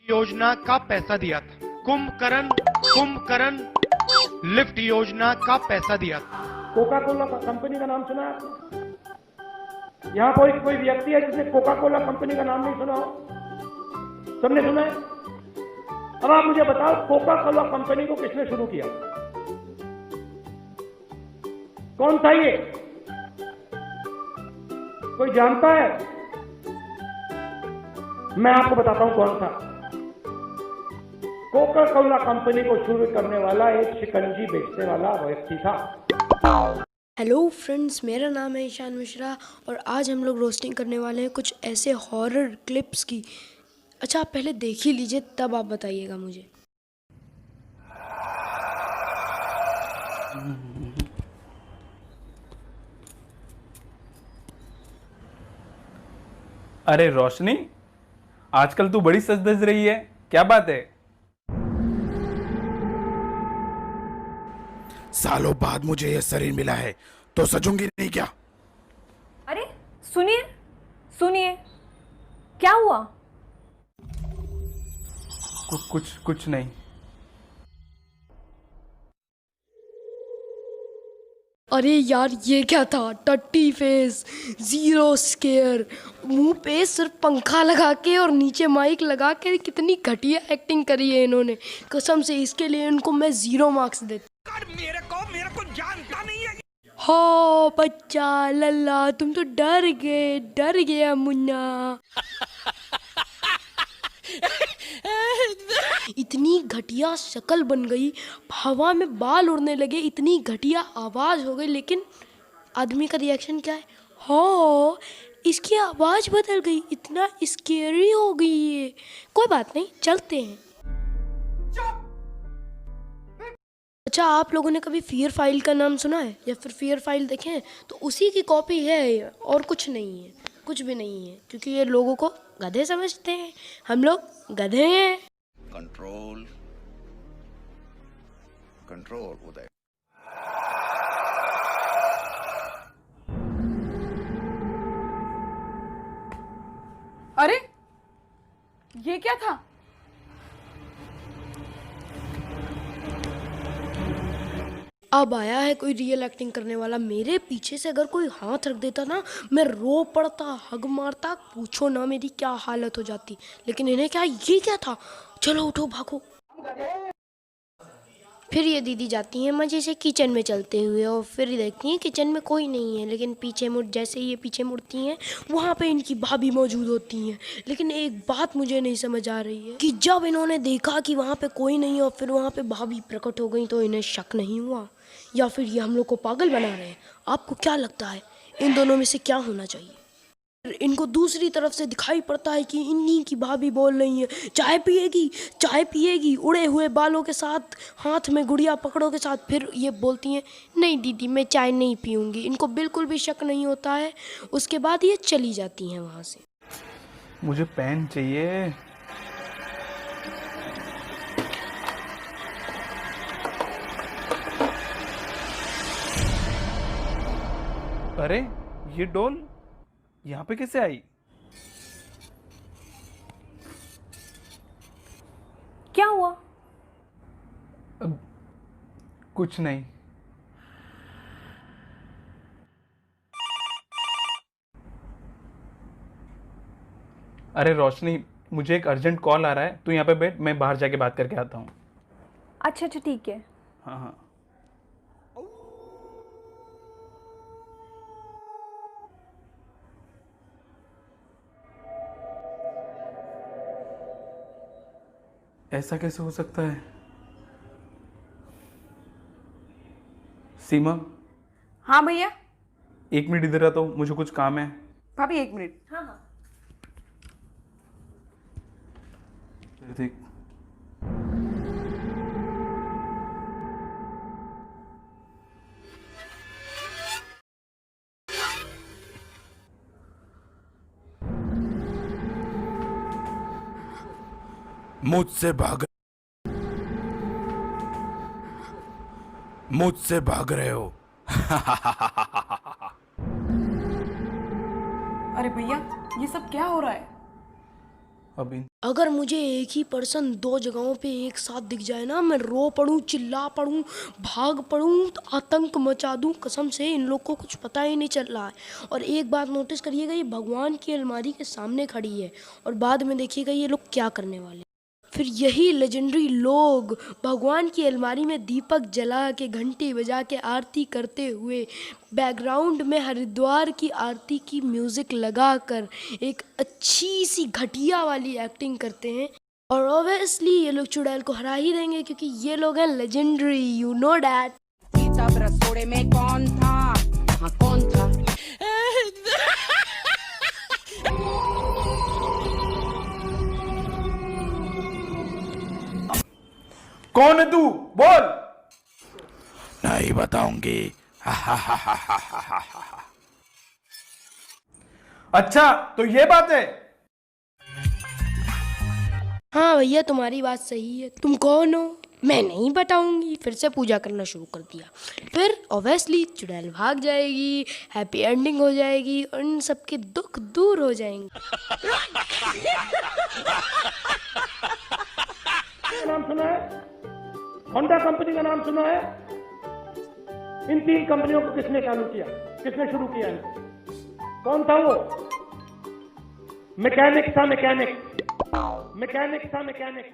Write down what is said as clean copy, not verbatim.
योजना का पैसा दिया था। कुंभकर्ण लिफ्ट योजना का पैसा दिया था। कोका कोला कंपनी का नाम सुना है आपने? यहाँ कोई व्यक्ति है जिसने कोका कोला कंपनी का नाम नहीं सुना हो? सबने सुना है? अब आप मुझे बताओ, कोका कोला कंपनी को किसने शुरू किया? कौन था ये? कोई जानता है? मैं आपको बताता हूं कौन था। कोका कोला कंपनी को शुरू करने वाला एक शिकंजी बेचने वाला व्यक्ति था। हेलो फ्रेंड्स, मेरा नाम है ईशान मिश्रा और आज हम लोग रोस्टिंग करने वाले हैं कुछ ऐसे हॉरर क्लिप्स की। अच्छा, आप पहले देख ही लीजिए, तब आप बताइएगा मुझे। अरे रोशनी, आजकल तू बड़ी सज धज रही है, क्या बात है? सालों बाद मुझे यह शरीर मिला है तो सजूंगी नहीं क्या? अरे सुनिए सुनिए, क्या हुआ? कुछ नहीं। अरे यार, ये क्या था? टट्टी फेस, जीरो स्केयर, मुंह पे सिर्फ पंखा लगा के और नीचे माइक लगा के कितनी घटिया एक्टिंग करी है इन्होंने। कसम से इसके लिए इनको मैं 0 मार्क्स देता। मेरे को जानता नहीं है। हो बच्चा लल्ला, तुम तो डर गया मुन्ना। इतनी घटिया शक्ल बन गई, हवा में बाल उड़ने लगे, इतनी घटिया आवाज हो गई, लेकिन आदमी का रिएक्शन क्या है? हो, इसकी आवाज बदल गई, इतना स्केरी हो गई ये। कोई बात नहीं, चलते हैं। अच्छा, आप लोगों ने कभी फियर फाइल का नाम सुना है या फिर फियर फाइल देखे हैं? तो उसी की कॉपी है ये, और कुछ नहीं है, कुछ भी नहीं है, क्योंकि ये लोगों को गधे समझते हैं। हम लोग गधे हैं। कंट्रोल उदय। अरे ये क्या था? अब आया है कोई रियल एक्टिंग करने वाला। मेरे पीछे से अगर कोई हाथ रख देता ना, मैं रो पड़ता, हग मारता, पूछो ना मेरी क्या हालत हो जाती। लेकिन इन्हें क्या, ये क्या था? चलो उठो, भागो। फिर ये दीदी जाती हैं मजे से किचन में चलते हुए, और फिर देखती हैं किचन में कोई नहीं है, लेकिन जैसे ही ये पीछे मुड़ती हैं, वहाँ पे इनकी भाभी मौजूद होती हैं। लेकिन एक बात मुझे नहीं समझ आ रही है कि जब इन्होंने देखा कि वहाँ पे कोई नहीं है और फिर वहाँ पे भाभी प्रकट हो गई, तो इन्हें शक नहीं हुआ, या फिर ये हम लोग को पागल बना रहे हैं? आपको क्या लगता है, इन दोनों में से क्या होना चाहिए? इनको दूसरी तरफ से दिखाई पड़ता है कि इन्हीं की भाभी बोल रही है, चाय पिएगी, उड़े हुए बालों के साथ, हाथ में गुड़िया पकड़ों के साथ। फिर ये बोलती हैं, नहीं दीदी, मैं चाय नहीं पीऊँगी। इनको बिल्कुल भी शक नहीं होता है। उसके बाद ये चली जाती हैं वहाँ से। मुझे पेन चाहिए। अरे ये डॉल यहाँ पे कैसे आई? क्या हुआ? कुछ नहीं। अरे रोशनी, मुझे एक अर्जेंट कॉल आ रहा है, तू यहाँ पे बैठ, मैं बाहर जाके बात करके आता हूँ। अच्छा ठीक है। हाँ। ऐसा कैसे हो सकता है? सीमा। हाँ भैया। 1 मिनट इधर आ, तो मुझे कुछ काम है। भाभी 1 मिनट। हाँ। देख, मुझसे भाग रहे हो। अरे भैया, ये सब क्या हो रहा है? अभी अगर मुझे एक ही पर्सन 2 जगहों पे एक साथ दिख जाए ना, मैं रो पड़ूं, चिल्ला पड़ूं, भाग पड़ूं, तो आतंक मचा दूं। कसम से इन लोग को कुछ पता ही नहीं चल रहा है। और एक बात नोटिस करिएगा, ये भगवान की अलमारी के सामने खड़ी है और बाद में देखिएगा ये लोग क्या करने वाले। फिर यही लेजेंडरी लोग भगवान की अलमारी में दीपक जला के, घंटी बजा के आरती करते हुए, बैकग्राउंड में हरिद्वार की आरती की म्यूज़िक लगाकर एक अच्छी सी घटिया वाली एक्टिंग करते हैं। और ऑब्वियसली ये लोग चुड़ैल को हरा ही देंगे, क्योंकि ये लोग हैं लेजेंडरी, यू नो डैट। तब रसोड़े में कौन था? हाँ, कौन था? कौन है तू? बोल। नहीं बताऊंगी। अच्छा, तो ये बात है। हाँ भैया, तुम्हारी बात सही है। तुम कौन हो? मैं नहीं बताऊंगी। फिर से पूजा करना शुरू कर दिया। फिर ऑब्वियसली चुड़ैल भाग जाएगी, हैप्पी एंडिंग हो जाएगी और इन सबके दुख दूर हो जाएंगे। नाम सुना है? होंडा कंपनी का नाम सुना है? इन 3 कंपनियों को किसने चालू किया, किसने शुरू किया इनको? कौन था वो? मैकेनिक था, मैकेनिक था मैकेनिक।